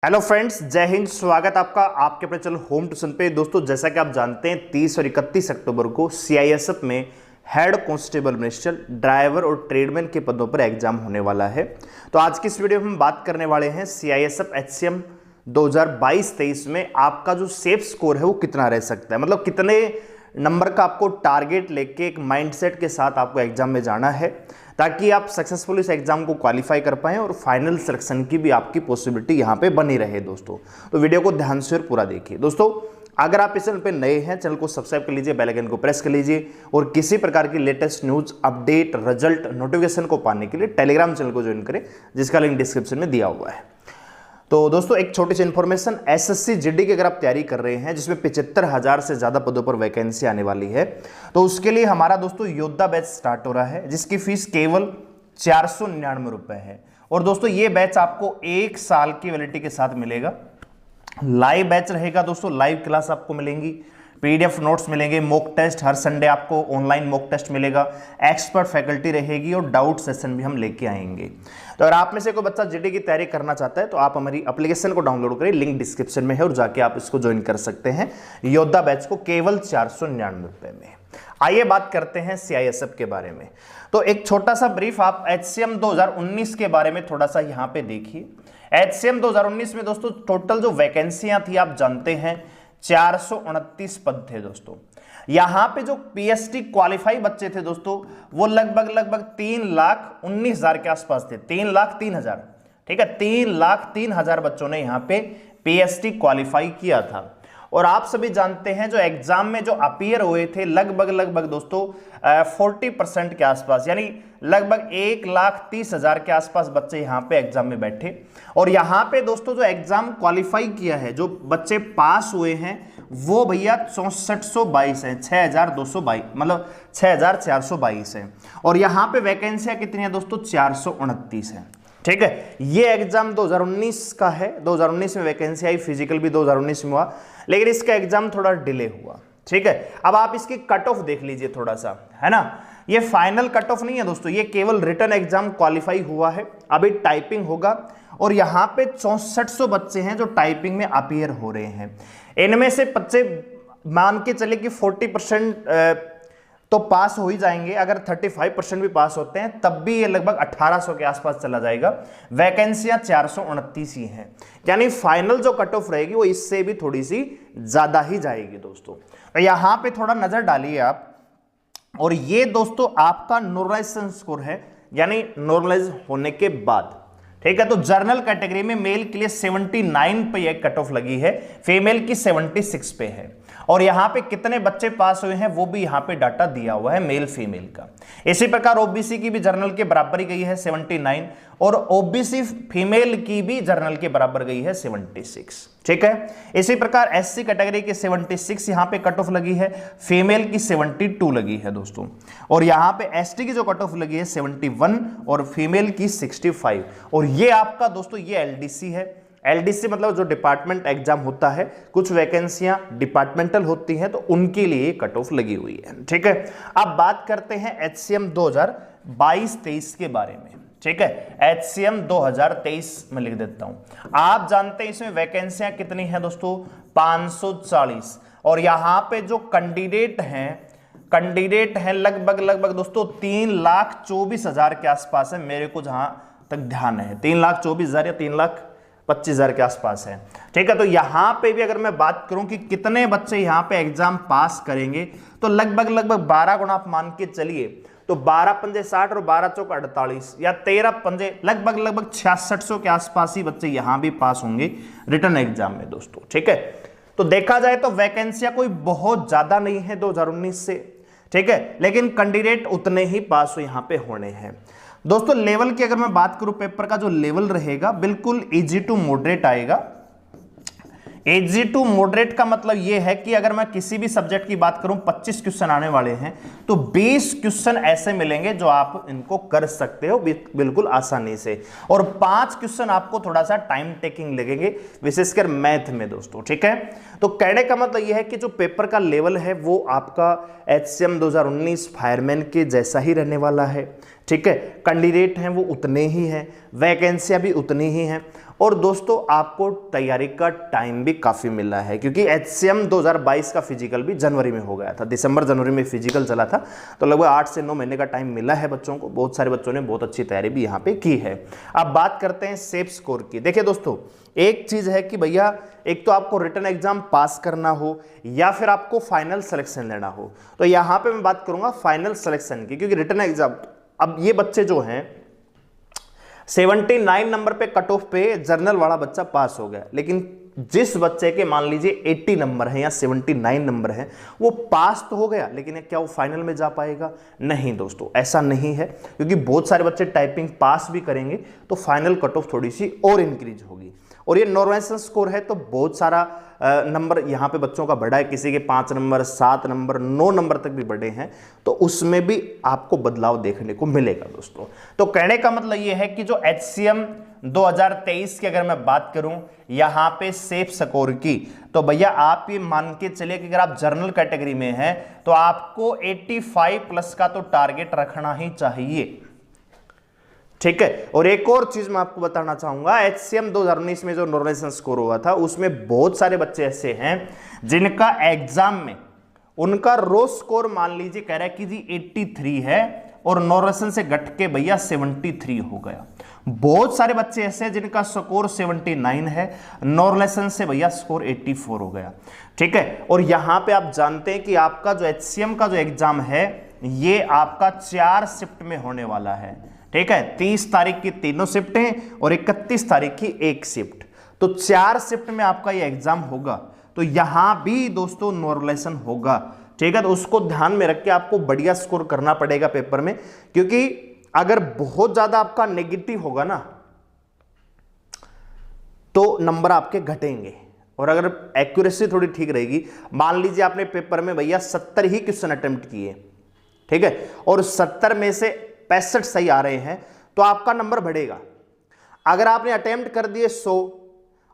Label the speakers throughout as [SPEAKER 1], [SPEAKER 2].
[SPEAKER 1] Hello friends, जय हिंद। स्वागत आपका आपके अपने चैनल होम ट्यूशन पे। दोस्तों, जैसा कि आप जानते हैं 30 और 31 अक्टूबर को सीआईएसएफ में हेड कांस्टेबल मिनिस्टर, ड्राइवर और ट्रेडमैन के पदों पर एग्जाम होने वाला है। तो आज की इस वीडियो में हम बात करने वाले हैं सीआईएसएफ एचसीएम 2022-23 में आपका जो सेफ स्कोर है वो कितना रह सकता है, मतलब कितने नंबर का आपको टारगेट लेके एक माइंडसेट के साथ आपको एग्जाम में जाना है, ताकि आप सक्सेसफुल इस एग्जाम को क्वालिफाई कर पाएं और फाइनल सिलेक्शन की भी आपकी पॉसिबिलिटी यहां पे बनी रहे। दोस्तों, तो वीडियो को ध्यान से और पूरा देखिए। दोस्तों, अगर आप इस चैनल पे नए हैं, चैनल को सब्सक्राइब कर लीजिए, बेल आइकन को प्रेस कर लीजिए और किसी प्रकार की latest news, update, result, notification को पाने के लिए टेलीग्राम चैनल को ज्वाइन करें, जिसका लिंक डिस्क्रिप्शन में दिया हुआ है। तो दोस्तों, एक छोटी सी इंफॉर्मेशन, एसएससी जीडी की अगर आप तैयारी कर रहे हैं जिसमें 75,000 से ज्यादा पदों पर वैकेंसी आने वाली है, तो उसके लिए हमारा दोस्तों योद्धा बैच स्टार्ट हो रहा है, जिसकी फीस केवल 499 रुपए है। और दोस्तों, ये बैच आपको 1 साल की वैलिडिटी के साथ मिलेगा। लाइव बैच रहेगा दोस्तों, लाइव क्लास आपको मिलेंगी, पीडीएफ नोट्स मिलेंगे, मॉक टेस्ट हर संडे आपको ऑनलाइन मॉक टेस्ट मिलेगा, एक्सपर्ट फैकल्टी रहेगी और डाउट सेशन भी हम लेके आएंगे। तो अगर आप में से कोई बच्चा जीडी की तैयारी करना चाहता है तो आप हमारी एप्लीकेशन को डाउनलोड करें, लिंक डिस्क्रिप्शन में है, और जाके आप इसको ज्वाइन कर सकते हैं योद्धा बैच को केवल 499 रुपए में। आइए बात करते हैं सीआईएसएफ के बारे में। तो एक छोटा सा ब्रीफ आप एचसीएम 2019 के बारे में थोड़ा सा यहां पे देखिए। एचसीएम 2019 में दोस्तों टोटल जो वैकेंसियां थी आप जानते हैं 429 पद थे दोस्तों। यहां पे जो पीएसटी क्वालिफाई बच्चे थे दोस्तों वो लगभग 3,19,000 के आसपास थे, 3,03,000। ठीक है, 3,03,000 बच्चों ने यहां पे पीएसटी क्वालिफाई किया था। और आप सभी जानते हैं जो एग्जाम में जो अपीयर हुए थे लगभग दोस्तों 40% के आसपास, यानी लगभग 1,30,000 के आसपास बच्चे यहाँ पे एग्जाम में बैठे। और यहाँ पे दोस्तों जो एग्जाम क्वालिफाई किया है, जो बच्चे पास हुए हैं वो भैया 6422 है, 6,222, मतलब 6,422 है। और यहाँ पे वैकेंसियां कितनी है दोस्तों? 429 है। ठीक है, ये एग्जाम 2019 का है, 2019 में वैकेंसी आई, फिजिकल भी 2019 में हुआ, लेकिन इसका एग्जाम थोड़ा डिले हुआ। ठीक है, अब आप इसकी कट ऑफ देख लीजिए थोड़ा सा, है ना। ये फाइनल कट ऑफ नहीं है दोस्तों, ये केवल रिटन एग्जाम क्वालिफाई हुआ है, अभी टाइपिंग होगा। और यहां पे 6400 बच्चे हैं जो टाइपिंग में अपीयर हो रहे हैं। इनमें से बच्चे मान के चले कि 40% तो पास हो ही जाएंगे। अगर 35% भी पास होते हैं तब भी ये लगभग 1800 के आसपास चला जाएगा। वैकेंसियां 429 ही हैं, यानी फाइनल जो कट ऑफ रहेगी वो इससे भी थोड़ी सी ज्यादा ही जाएगी दोस्तों। तो यहां पे थोड़ा नजर डालिए आप। और ये दोस्तों आपका नॉर्मलाइजेशन स्कोर है, यानी नॉर्मलाइज होने के बाद। ठीक है, तो जर्नल कैटेगरी में मेल के लिए 79 पे एक कट ऑफ लगी है, फीमेल की 76 पे है। और यहां पे कितने बच्चे पास हुए हैं वो भी यहां पे डाटा दिया हुआ है, मेल फीमेल का। इसी प्रकार ओबीसी की भी जर्नल के बराबर ही गई है 79, और ओबीसी फीमेल की भी जर्नल के बराबर गई है 76। ठीक है, इसी प्रकार एससी कैटेगरी की 76 यहां पे कट ऑफ लगी है, फीमेल की 72 लगी है दोस्तों। और यहां पे एसटी की जो कट ऑफ लगी है 71 और फीमेल की 65। और ये आपका दोस्तों ये एलडीसी है। एलडीसी मतलब जो डिपार्टमेंट एग्जाम होता है, कुछ वैकेंसियां डिपार्टमेंटल होती हैं तो उनके लिए कट ऑफ लगी हुई है। ठीक है, अब बात करते हैं एचसीएम 2022-23 के बारे में। ठीक है, एचसीएम 2023 में लिख देता हूं। आप जानते हैं इसमें वैकेंसियां कितनी है दोस्तों? 540। और यहां पे जो कैंडिडेट हैं लगभग दोस्तों 3,24,000 के आसपास है, मेरे को जहां तक ध्यान है 3,24,000 या 3,25,000 के आसपास है। ठीक है, तो यहां पे भी अगर मैं बात करूं कि कितने बच्चे यहां पे एग्जाम पास करेंगे, तो लगभग 12 गुना आप मान के चलिए, तो 12 पंजे 60 और 12 चौक 48 या 13 पंजे लगभग 6600 के आसपास ही बच्चे यहां भी पास होंगे रिटर्न एग्जाम में दोस्तों। ठीक है, तो देखा जाए तो वैकेंसियां कोई बहुत ज्यादा नहीं है 2019 से। ठीक है, लेकिन कैंडिडेट उतने ही पास यहां पे होने हैं दोस्तों। लेवल की अगर मैं बात करूं, पेपर का जो लेवल रहेगा बिल्कुल इजी टू मॉडरेट आएगा। इजी टू मॉडरेट का मतलब यह है कि अगर मैं किसी भी सब्जेक्ट की बात करूं 25 क्वेश्चन आने वाले हैं, तो 20 क्वेश्चन ऐसे मिलेंगे जो आप इनको कर सकते हो बिल्कुल आसानी से, और 5 क्वेश्चन आपको थोड़ा सा टाइम टेकिंग लगेंगे, विशेषकर मैथ में दोस्तों। ठीक है, तो कहने का मतलब यह है कि जो पेपर का लेवल है वो आपका एचसीएम 2019 फायरमैन के जैसा ही रहने वाला है। ठीक है, कैंडिडेट हैं वो उतने ही हैं, वैकेंसियां भी उतनी ही हैं। और दोस्तों आपको तैयारी का टाइम भी काफ़ी मिला है, क्योंकि HCM 2022 का फिजिकल भी जनवरी में हो गया था, दिसंबर जनवरी में फिजिकल चला था, तो लगभग 8 से 9 महीने का टाइम मिला है बच्चों को। बहुत सारे बच्चों ने बहुत अच्छी तैयारी भी यहाँ पे की है। अब बात करते हैं सेफ स्कोर की। देखिए दोस्तों, एक चीज़ है कि भैया एक तो आपको रिटन एग्जाम पास करना हो या फिर आपको फाइनल सिलेक्शन लेना हो। तो यहाँ पे मैं बात करूँगा फाइनल सिलेक्शन की, क्योंकि रिटन एग्जाम, अब ये बच्चे जो हैं 79 नंबर पे कट ऑफ पे जर्नल वाला बच्चा पास हो गया, लेकिन जिस बच्चे के मान लीजिए 80 नंबर है या 79 नंबर है, वो पास तो हो गया, लेकिन क्या वो फाइनल में जा पाएगा? नहीं दोस्तों, ऐसा नहीं है, क्योंकि बहुत सारे बच्चे टाइपिंग पास भी करेंगे तो फाइनल कट ऑफ थोड़ी सी और इंक्रीज होगी। और ये नॉर्मलाइजेशन स्कोर है, तो बहुत सारा नंबर यहाँ पे बच्चों का बढ़ा है, किसी के 5 नंबर, 7 नंबर, 9 नंबर तक भी बढ़े हैं, तो उसमें भी आपको बदलाव देखने को मिलेगा दोस्तों। तो कहने का मतलब ये है कि जो HCM 2023 की अगर मैं बात करूं यहाँ पे सेफ स्कोर की, तो भैया आप ये मान के चलिए कि अगर आप जर्नल कैटेगरी में हैं तो आपको 85 प्लस का तो टारगेट रखना ही चाहिए, ठीक है। और एक और चीज मैं आपको बताना चाहूंगा, HCM 2019 में जो नॉर्मलाइजेशन स्कोर हुआ था उसमें बहुत सारे बच्चे ऐसे हैं जिनका एग्जाम में उनका रो स्कोर मान लीजिए कह रहा है कि जी 83 है और नॉर्मलाइजेशन से घट के भैया 73 हो गया। बहुत सारे बच्चे ऐसे हैं जिनका स्कोर 79 है, नॉर्मलाइजेशन से भैया स्कोर 84 हो गया, ठीक है। और यहां पे आप जानते हैं कि आपका जो HCM का जो एग्जाम है ये आपका 4 शिफ्ट में होने वाला है, ठीक है। 30 तारीख की तीनों शिफ्ट हैं और 31 तारीख की एक शिफ्ट, तो 4 शिफ्ट में आपका ये एग्जाम होगा। तो यहां भी दोस्तों नॉर्मलाइजेशन होगा, ठीक है। तो उसको ध्यान में रख के आपको बढ़िया स्कोर करना पड़ेगा पेपर में, क्योंकि अगर बहुत ज्यादा आपका नेगेटिव होगा ना तो नंबर आपके घटेंगे, और अगर एक्यूरेसी थोड़ी ठीक रहेगी, मान लीजिए आपने पेपर में भैया 70 ही क्वेश्चन अटेम्प्ट किए, ठीक है, और 70 में से 65 सही आ रहे हैं, तो आपका नंबर बढ़ेगा। अगर आपने अटेम्प्ट कर दिए 100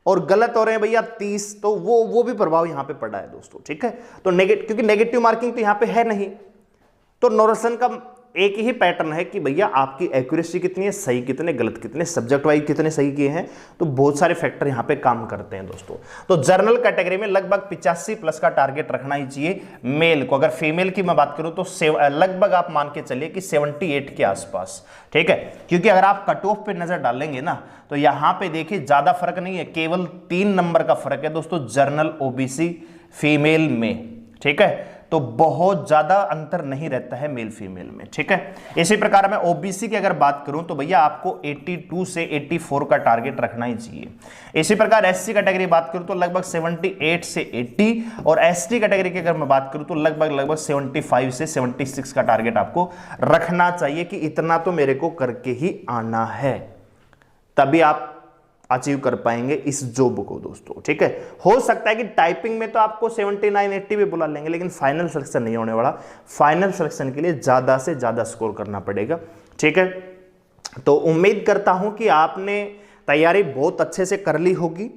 [SPEAKER 1] और गलत हो रहे हैं भैया 30, तो वो भी प्रभाव यहां पे पड़ा है दोस्तों, ठीक है। तो क्योंकि नेगेटिव मार्किंग तो यहां पे है नहीं, तो नॉर्मलाइजेशन का एक ही पैटर्न है कि भैया आपकी एक्यूरेसी कितनी है, सही कितने, गलत कितने, सब्जेक्ट वाइज कितने सही किए हैं, तो बहुत सारे फैक्टर यहां पे काम करते हैं दोस्तों। तो जर्नल कैटेगरी में लगभग 85 प्लस का टारगेट रखना ही चाहिए मेल को। अगर फीमेल की मैं बात करूं तो लगभग आप मान के चलिए कि 78 के आसपास, ठीक है। क्योंकि अगर आप कट ऑफ पे नजर डालेंगे ना तो यहां पे देखिए ज्यादा फर्क नहीं है, केवल 3 नंबर का फर्क है दोस्तों जर्नल OBC फीमेल में, ठीक है। तो बहुत ज्यादा अंतर नहीं रहता है मेल फीमेल में, ठीक है। इसी प्रकार मैं OBC की अगर बात करूं तो भैया आपको 82 से 84 का टारगेट रखना ही चाहिए। इसी प्रकार SC कैटेगरी बात करूं तो लगभग 78 से 80, और ST कैटेगरी की अगर मैं बात करूं तो लगभग 75 से 76 का टारगेट आपको रखना चाहिए कि इतना तो मेरे को करके ही आना है, तभी आप अचीव कर पाएंगे इस जॉब को दोस्तों, ठीक है। हो सकता है कि टाइपिंग में तो आपको 79-80 भी बुला लेंगे, लेकिन फाइनल सिलेक्शन नहीं होने वाला। फाइनल सिलेक्शन के लिए ज्यादा से ज्यादा स्कोर करना पड़ेगा, ठीक है। तो उम्मीद करता हूं कि आपने तैयारी बहुत अच्छे से कर ली होगी,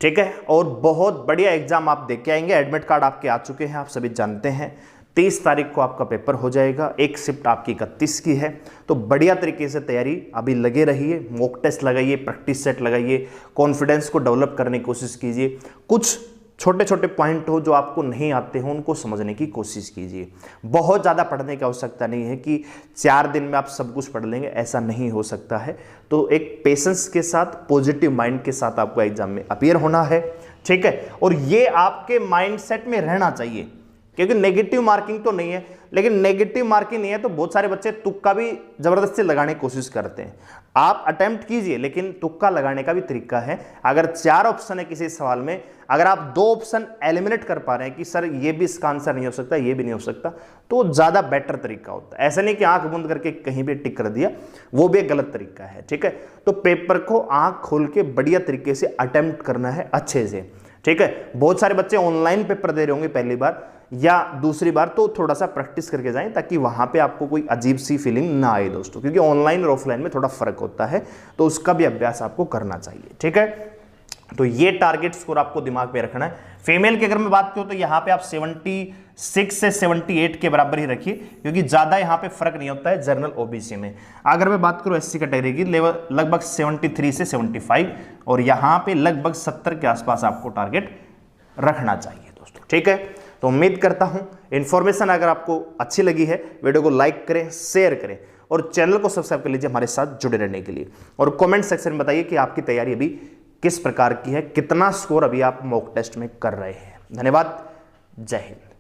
[SPEAKER 1] ठीक है, और बहुत बढ़िया एग्जाम आप दे के आएंगे। एडमिट कार्ड आपके आ चुके हैं, आप सभी जानते हैं। 30 तारीख को आपका पेपर हो जाएगा, एक शिफ्ट आपकी 31 की है। तो बढ़िया तरीके से तैयारी अभी लगे रहिए, मॉक टेस्ट लगाइए, प्रैक्टिस सेट लगाइए, कॉन्फिडेंस को डेवलप करने की कोशिश कीजिए। कुछ छोटे छोटे पॉइंट हो जो आपको नहीं आते हो उनको समझने की कोशिश कीजिए। बहुत ज़्यादा पढ़ने की आवश्यकता नहीं है कि 4 दिन में आप सब कुछ पढ़ लेंगे, ऐसा नहीं हो सकता है। तो एक पेशेंस के साथ, पॉजिटिव माइंड के साथ आपको एग्जाम में अपीयर होना है, ठीक है। और ये आपके माइंडसेट में रहना चाहिए, क्योंकि नेगेटिव मार्किंग तो नहीं है, लेकिन नेगेटिव मार्किंग नहीं है तो बहुत सारे बच्चे तुक्का भी जबरदस्ती लगाने की कोशिश करते हैं। आप अटेम्प्ट कीजिए, लेकिन तुक्का लगाने का भी तरीका है। अगर 4 ऑप्शन है किसी सवाल में, अगर आप 2 ऑप्शन एलिमिनेट कर पा रहे हैं कि सर ये भी इसका आंसर नहीं हो सकता, ये भी नहीं हो सकता, तो ज़्यादा बेटर तरीका होता है। ऐसा नहीं कि आंख बंद करके कहीं भी टिक कर दिया, वो भी एक गलत तरीका है, ठीक है। तो पेपर को आंख खोल के बढ़िया तरीके से अटेम्प्ट करना है अच्छे से, ठीक है। बहुत सारे बच्चे ऑनलाइन पेपर दे रहे होंगे पहली बार या दूसरी बार, तो थोड़ा सा प्रैक्टिस करके जाएं ताकि वहां पे आपको कोई अजीब सी फीलिंग ना आए दोस्तों, क्योंकि ऑनलाइन और ऑफलाइन में थोड़ा फर्क होता है, तो उसका भी अभ्यास आपको करना चाहिए, ठीक है। तो ये टारगेट स्कोर आपको दिमाग में रखना है। फीमेल की अगर मैं बात करूं तो यहां पे आप 76 से 78 के बराबर ही रखिए, क्योंकि ज्यादा यहां पे फर्क नहीं होता है जनरल ओबीसी में। अगर मैं बात करूं एससी कैटेगरी की, लेवल लगभग 73 से 75, और यहां पे लगभग 70 के आसपास आपको टारगेट रखना चाहिए दोस्तों, ठीक है। तो उम्मीद करता हूं इंफॉर्मेशन अगर आपको अच्छी लगी है, वीडियो को लाइक करें, शेयर करें और चैनल को सब्सक्राइब कर लीजिए हमारे साथ जुड़े रहने के लिए। और कमेंट सेक्शन में बताइए कि आपकी तैयारी अभी किस प्रकार की है, कितना स्कोर अभी आप मॉक टेस्ट में कर रहे हैं। धन्यवाद, जय हिंद।